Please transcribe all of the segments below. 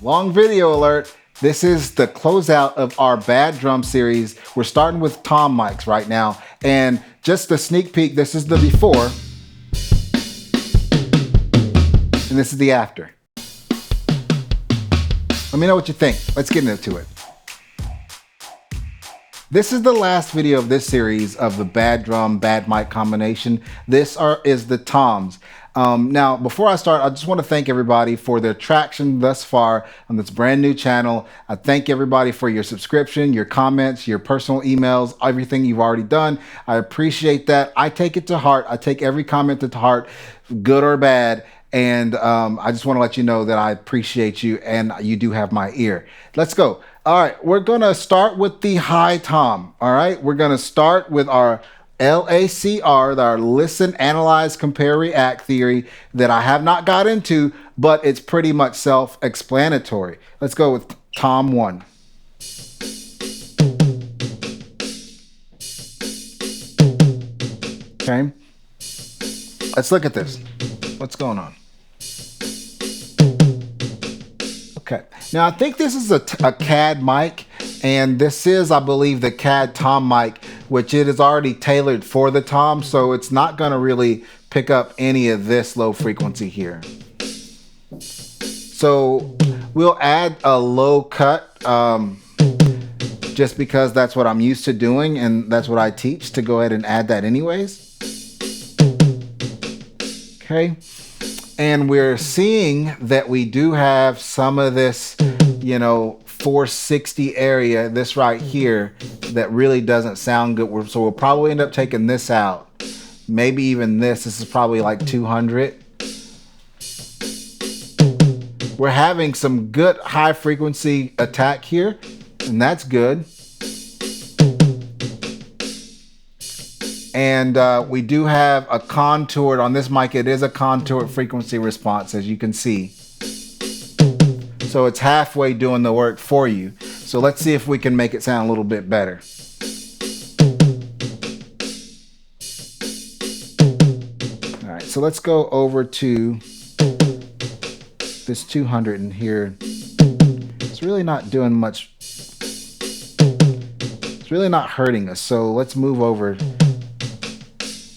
Long video alert. This is the closeout of our Bad Drum series. We're starting with tom mics right now. And just a sneak peek, this is the before. And this is the after. Let me know what you think. Let's get into it. This is the last video of this series of the bad drum, bad mic combination. This is the toms. Now, before I start, I just want to thank everybody for their traction thus far on this brand new channel. I thank everybody for your subscription, your comments, your personal emails, everything you've already done. I appreciate that. I take it to heart. I take every comment to heart, good or bad. And I just want to let you know that I appreciate you and you do have my ear. Let's go. All right, we're going to start with the high tom. All right, we're going to start with our L.A.C.R, our listen, analyze, compare, react theory that I have not got into, but it's pretty much self-explanatory. Let's go with tom 1. Okay, let's look at this. What's going on? Okay, now I think this is a CAD mic, and this is, I believe, the CAD tom mic, which it is already tailored for the tom, so it's not going to really pick up any of this low frequency here. So we'll add a low cut, just because that's what I'm used to doing, and that's what I teach, to go ahead and add that anyways. Okay. And we're seeing that we do have some of this, 460 area, this right here, that really doesn't sound good. So we'll probably end up taking this out. Maybe even this. This is probably like 200. We're having some good high frequency attack here, and that's good. And we do have a contoured, on this mic, it is a contoured frequency response, as you can see. So it's halfway doing the work for you. So let's see if we can make it sound a little bit better. All right, so let's go over to this 200 in here. It's really not doing much. It's really not hurting us. So let's move over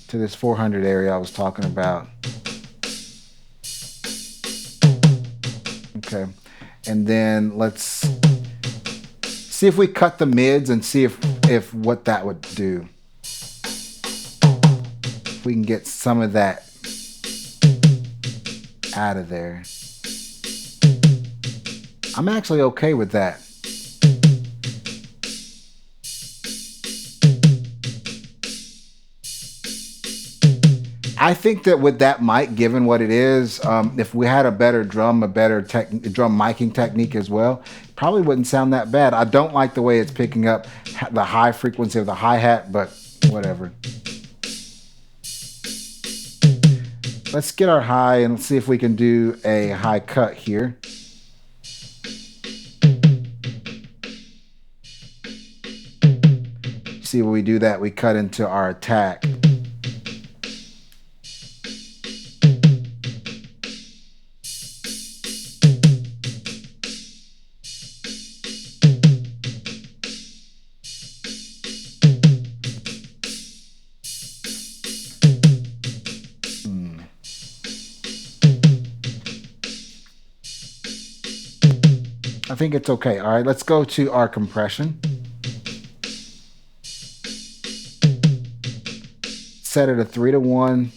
to this 400 area I was talking about. Okay, and then let's see if we cut the mids and see if what that would do. If we can get some of that out of there. I'm actually okay with that. I think that with that mic, given what it is, if we had a better drum, a better drum miking technique as well, probably wouldn't sound that bad. I don't like the way it's picking up the high frequency of the hi-hat, but whatever. Let's get our high and see if we can do a high cut here. See when we do that, we cut into our attack. I think it's okay. All right, let's go to our compression. Set it a 3-to-1.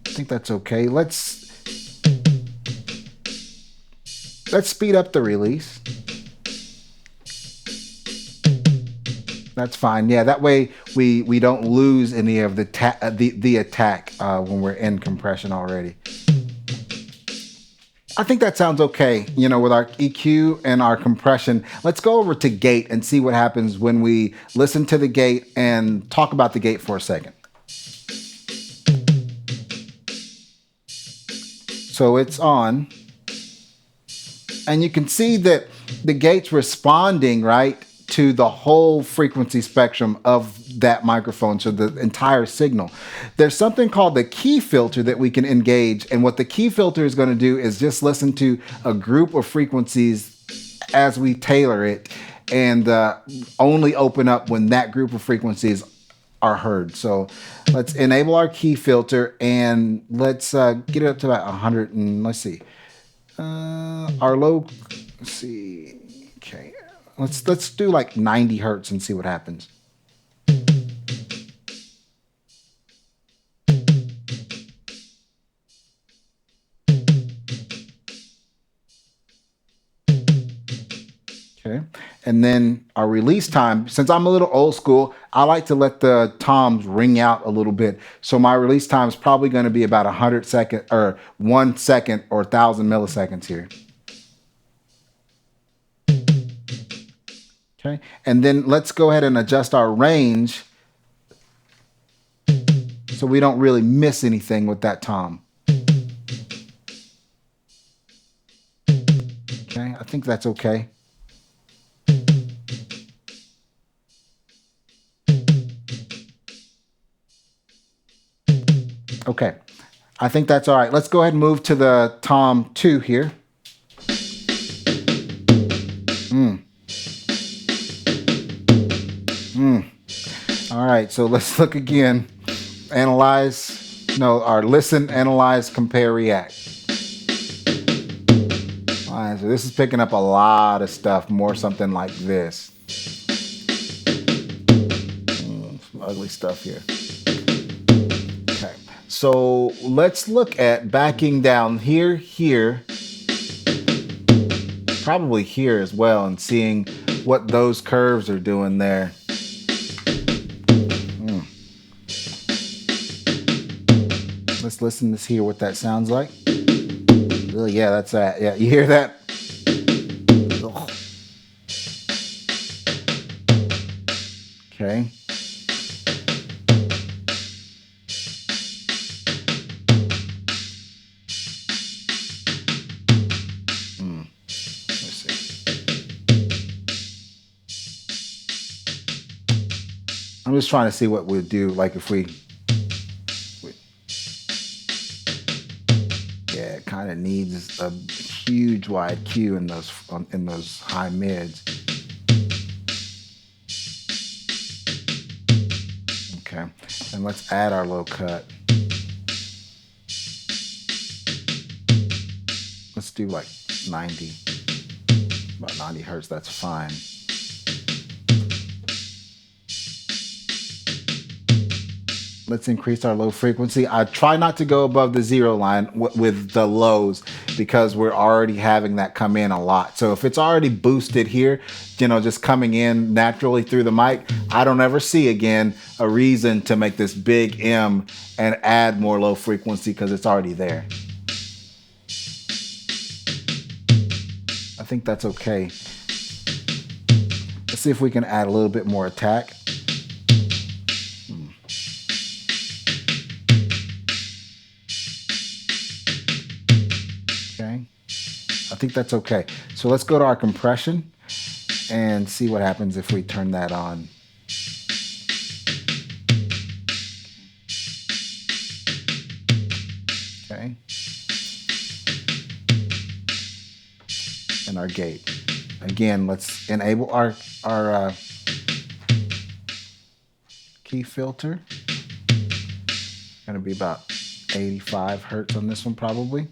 I think that's okay. Let's speed up the release. That's fine. Yeah, that way we don't lose any of the attack when we're in compression already. I think that sounds okay, with our EQ and our compression. Let's go over to gate and see what happens when we listen to the gate and talk about the gate for a second. So it's on. And you can see that the gate's responding, right, to the whole frequency spectrum of that microphone, so the entire signal. There's something called the key filter that we can engage, and what the key filter is going to do is just listen to a group of frequencies as we tailor it, and only open up when that group of frequencies are heard. So let's enable our key filter, and let's get it up to about 100, and let's see. Our low, let's see. Okay, let's do like 90 hertz and see what happens. Okay, and then our release time, since I'm a little old school, I like to let the toms ring out a little bit. So my release time is probably going to be about 100 second or 1 second or 1,000 milliseconds here. Okay, and then let's go ahead and adjust our range so we don't really miss anything with that tom. Okay, I think that's okay. Okay, I think that's all right. Let's go ahead and move to the tom 2 here. All right, so let's look again. Analyze, no, or listen, analyze, compare, react. All right, so this is picking up a lot of stuff, more something like this. Some ugly stuff here. Okay, so let's look at backing down here, probably here as well, and seeing what those curves are doing there. Let's listen to hear what that sounds like. Oh, yeah, that's that. Yeah, you hear that? Ugh. Okay. Let's see. I'm just trying to see what we'd do, like if we yeah, it kind of needs a huge wide Q in those high mids. Okay, and let's add our low cut. Let's do like 90, about 90 hertz. That's fine. Let's increase our low frequency. I try not to go above the 0 line with the lows, because we're already having that come in a lot. So if it's already boosted here, you know, just coming in naturally through the mic, I don't ever see again a reason to make this big M and add more low frequency, because it's already there. I think that's okay. Let's see if we can add a little bit more attack. Okay, I think that's okay. So let's go to our compression and see what happens if we turn that on. Okay. And our gate. Again, let's enable our key filter. Gonna be about 85 hertz on this one probably.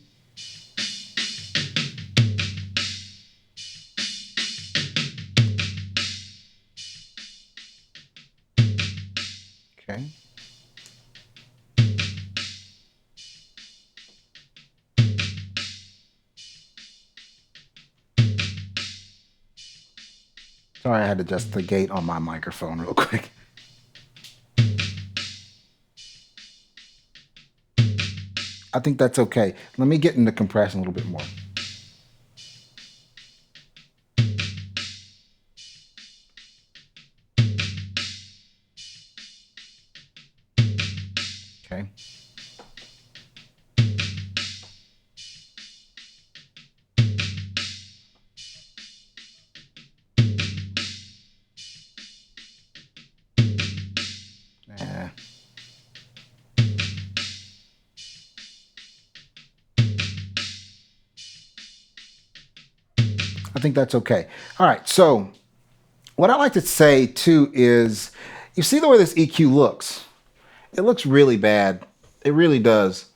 Okay. Sorry, I had to adjust the gate on my microphone real quick. I think that's okay. Let me get into compression a little bit more. Okay. I think that's okay. All right, so what I like to say too is, you see the way this EQ looks? It looks really bad. It really does.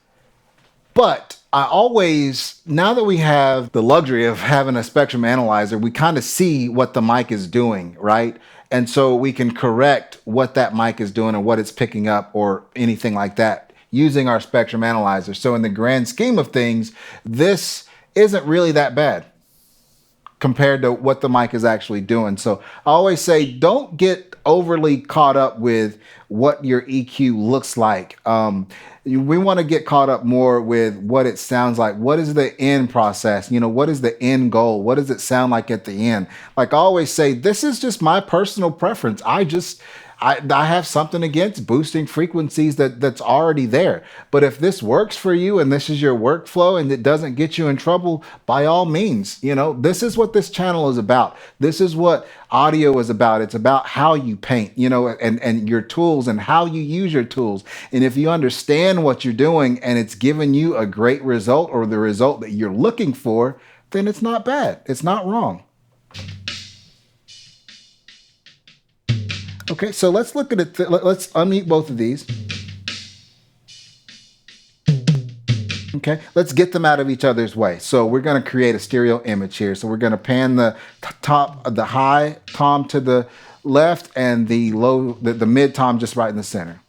But I always, now that we have the luxury of having a spectrum analyzer, we kind of see what the mic is doing, right? And so we can correct what that mic is doing or what it's picking up or anything like that using our spectrum analyzer. So in the grand scheme of things, this isn't really that bad compared to what the mic is actually doing. So I always say, don't get overly caught up with what your EQ looks like. We want to get caught up more with what it sounds like. What is the end process? You know, what is the end goal? What does it sound like at the end? Like I always say, this is just my personal preference. I have something against boosting frequencies that's already there. But if this works for you and this is your workflow and it doesn't get you in trouble, by all means, you know, this is what this channel is about. This is what audio is about. It's about how you paint, you know, and your tools and how you use your tools. And if you understand what you're doing and it's giving you a great result or the result that you're looking for, then it's not bad. It's not wrong. Okay, so let's look at it. Let's unmute both of these. Okay, let's get them out of each other's way. So we're going to create a stereo image here. So we're going to pan the high tom to the left and the mid tom just right in the center.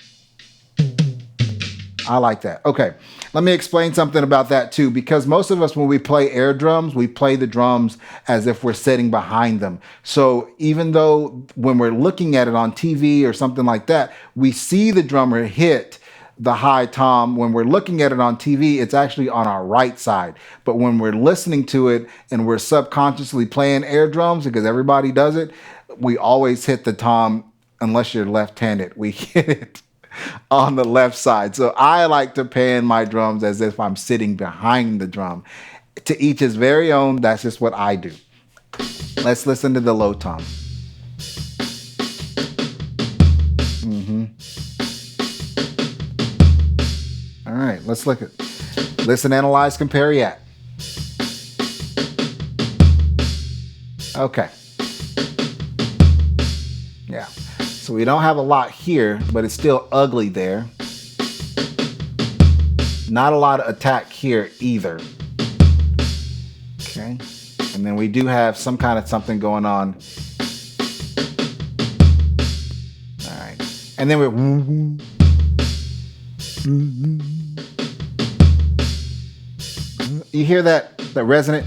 I like that. Okay, let me explain something about that too, because most of us, when we play air drums, we play the drums as if we're sitting behind them. So even though when we're looking at it on TV or something like that, we see the drummer hit the high tom, when we're looking at it on TV, it's actually on our right side. But when we're listening to it and we're subconsciously playing air drums, because everybody does it, we always hit the tom, unless you're left-handed, we hit it on the left side. So I like to pan my drums as if I'm sitting behind the drum. To each his very own, that's just what I do. Let's listen to the low tom. All right, let's look at, listen, analyze, compare, react. Okay. Yeah. So we don't have a lot here, but it's still ugly there. Not a lot of attack here either. Okay. And then we do have some kind of something going on. All right. And then we're... You hear that resonant?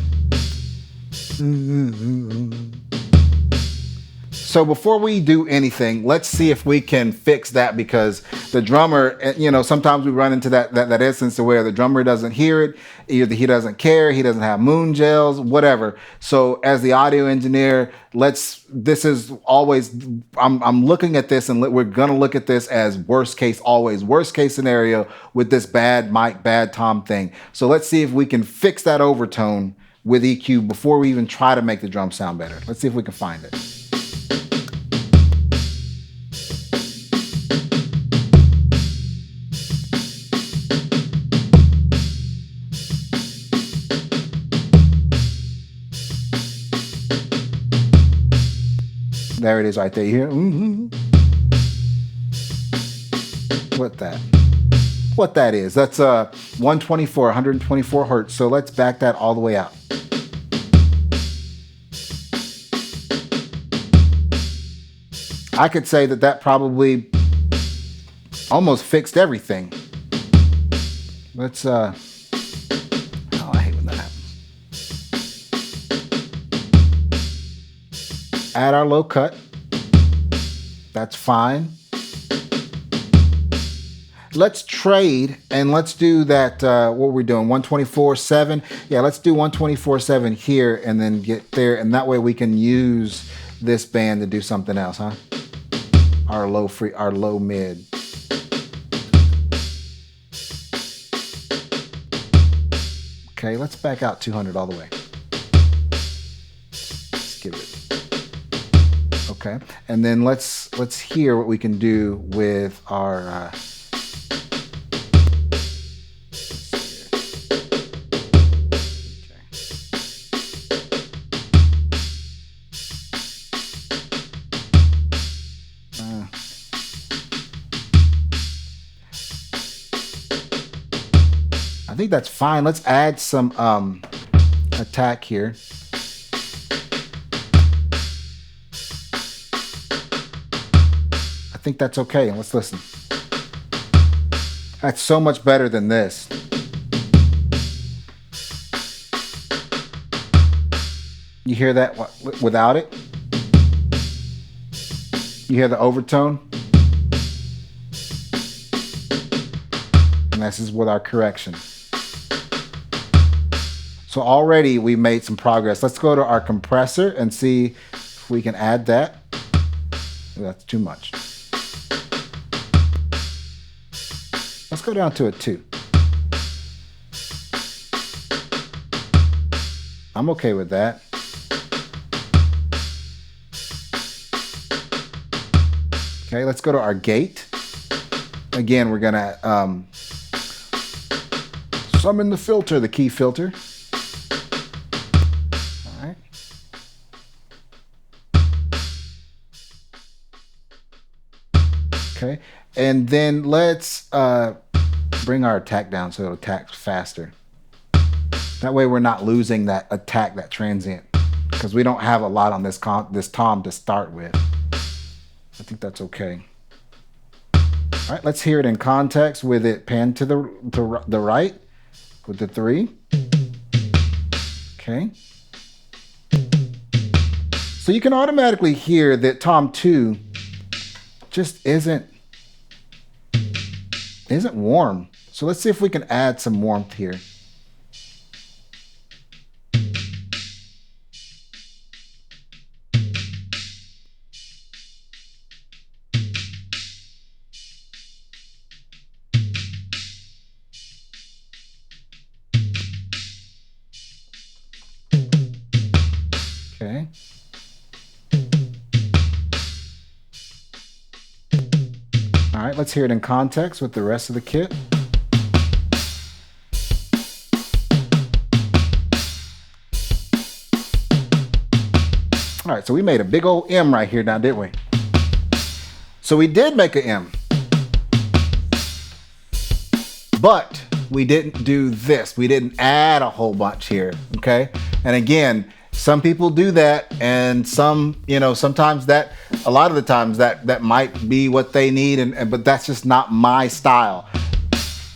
So before we do anything, let's see if we can fix that, because the drummer, you know, sometimes we run into that instance where the drummer doesn't hear it, either he doesn't care, he doesn't have moon gels, whatever. So as the audio engineer, this is always, I'm looking at this and we're gonna look at this as worst case always, worst case scenario with this bad mic, bad tom thing. So let's see if we can fix that overtone with EQ before we even try to make the drum sound better. Let's see if we can find it. There it is right there. You hear? What that is? That's 124 hertz. So let's back that all the way out. I could say that probably almost fixed everything. Let's oh, I hate when that happens. Add our low cut. That's fine. Let's trade and let's do that. What we're doing, 124.7. Yeah, let's do 124.7 here and then get there. And that way we can use this band to do something else, huh? Our low mid. Okay, let's back out 200 all the way. Let's give it. Okay, and then let's hear what we can do with our think that's fine. Let's add some attack here. I think that's okay. Let's listen. That's so much better than this. You hear that without it? You hear the overtone? And this is with our correction. So already we made some progress. Let's go to our compressor and see if we can add that. That's too much. Let's go down to a 2. I'm okay with that. Okay, let's go to our gate. Again, we're gonna summon the filter, the key filter. All right. Okay, and then let's bring our attack down so it'll attack faster. That way we're not losing that attack, that transient, because we don't have a lot on this tom to start with. I think that's okay. All right, let's hear it in context with it panned to the right with the 3. Okay. So you can automatically hear that tom 2 just isn't warm. So let's see if we can add some warmth here. Okay. All right, let's hear it in context with the rest of the kit. All right, so we made a big old M right here now, didn't we? So we did make an M. But we didn't do this. We didn't add a whole bunch here, okay? And again, some people do that, and some, you know, sometimes that, a lot of the times that might be what they need, but that's just not my style.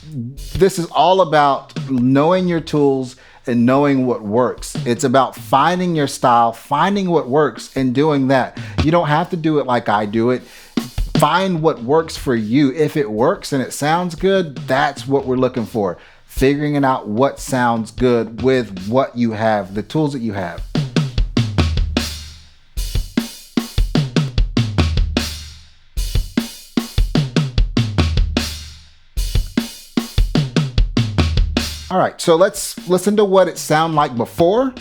This is all about knowing your tools and knowing what works. It's about finding your style, finding what works, and doing that. You don't have to do it like I do it. Find what works for you. If it works and it sounds good, that's what we're looking for. Figuring out what sounds good with what you have, the tools that you have. All right, so let's listen to what it sounded like before.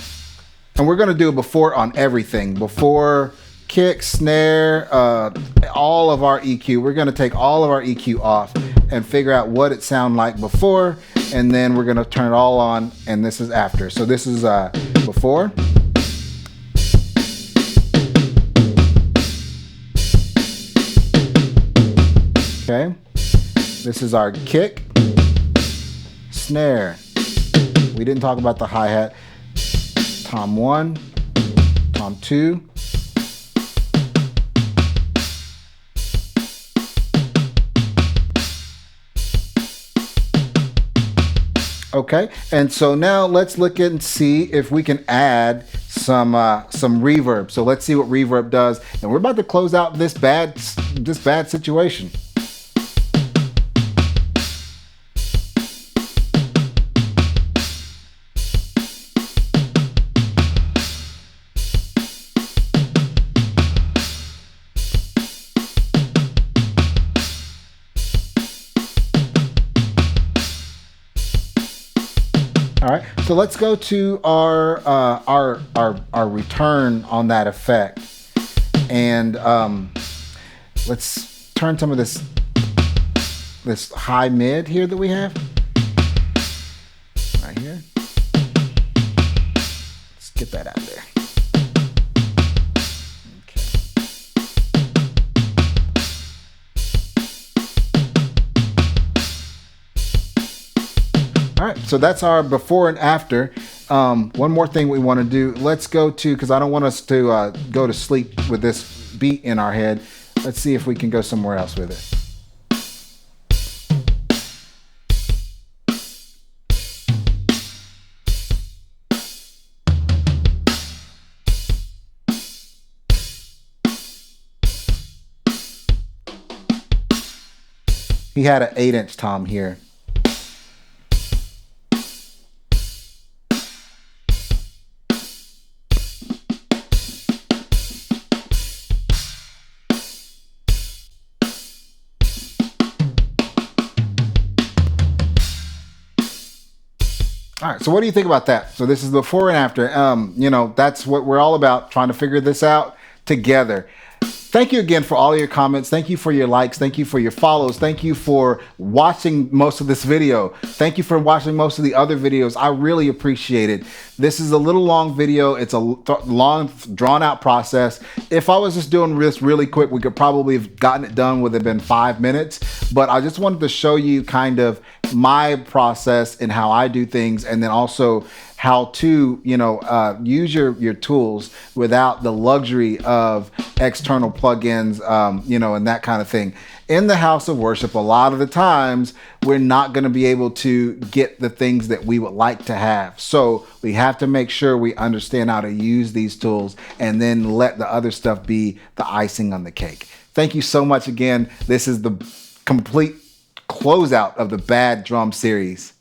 And we're gonna do a before on everything. Before kick, snare, all of our EQ. We're gonna take all of our EQ off and figure out what it sounded like before, and then we're gonna turn it all on, and this is after. So this is before. Okay, this is our kick, snare. We didn't talk about the hi-hat. Tom 1, Tom 2. Okay, and so now let's look and see if we can add some reverb. So let's see what reverb does, and we're about to close out this bad situation. All right, so let's go to our return on that effect, and let's turn some of this high mid here that we have right here. Let's get that out there. All All right, so that's our before and after. One more thing we want to do. Let's go to, because I don't want us to go to sleep with this beat in our head. Let's see if we can go somewhere else with it. He had an 8-inch tom here. All right, so what do you think about that? So this is before and after. You know, that's what we're all about, trying to figure this out together. Thank you again for all your comments. Thank you for your likes. Thank you for your follows. Thank you for watching most of this video. Thank you for watching most of the other videos. I really appreciate it. This is a little long video. It's a long, drawn out process. If I was just doing this really quick, we could probably have gotten it done within 5 minutes. But I just wanted to show you kind of my process and how I do things, and then also how to, you know, use your tools without the luxury of external plugins, you know, and that kind of thing. In the house of worship, a lot of the times we're not going to be able to get the things that we would like to have. So we have to make sure we understand how to use these tools, and then let the other stuff be the icing on the cake. Thank you so much again. This is the complete closeout of the Bad Drum series.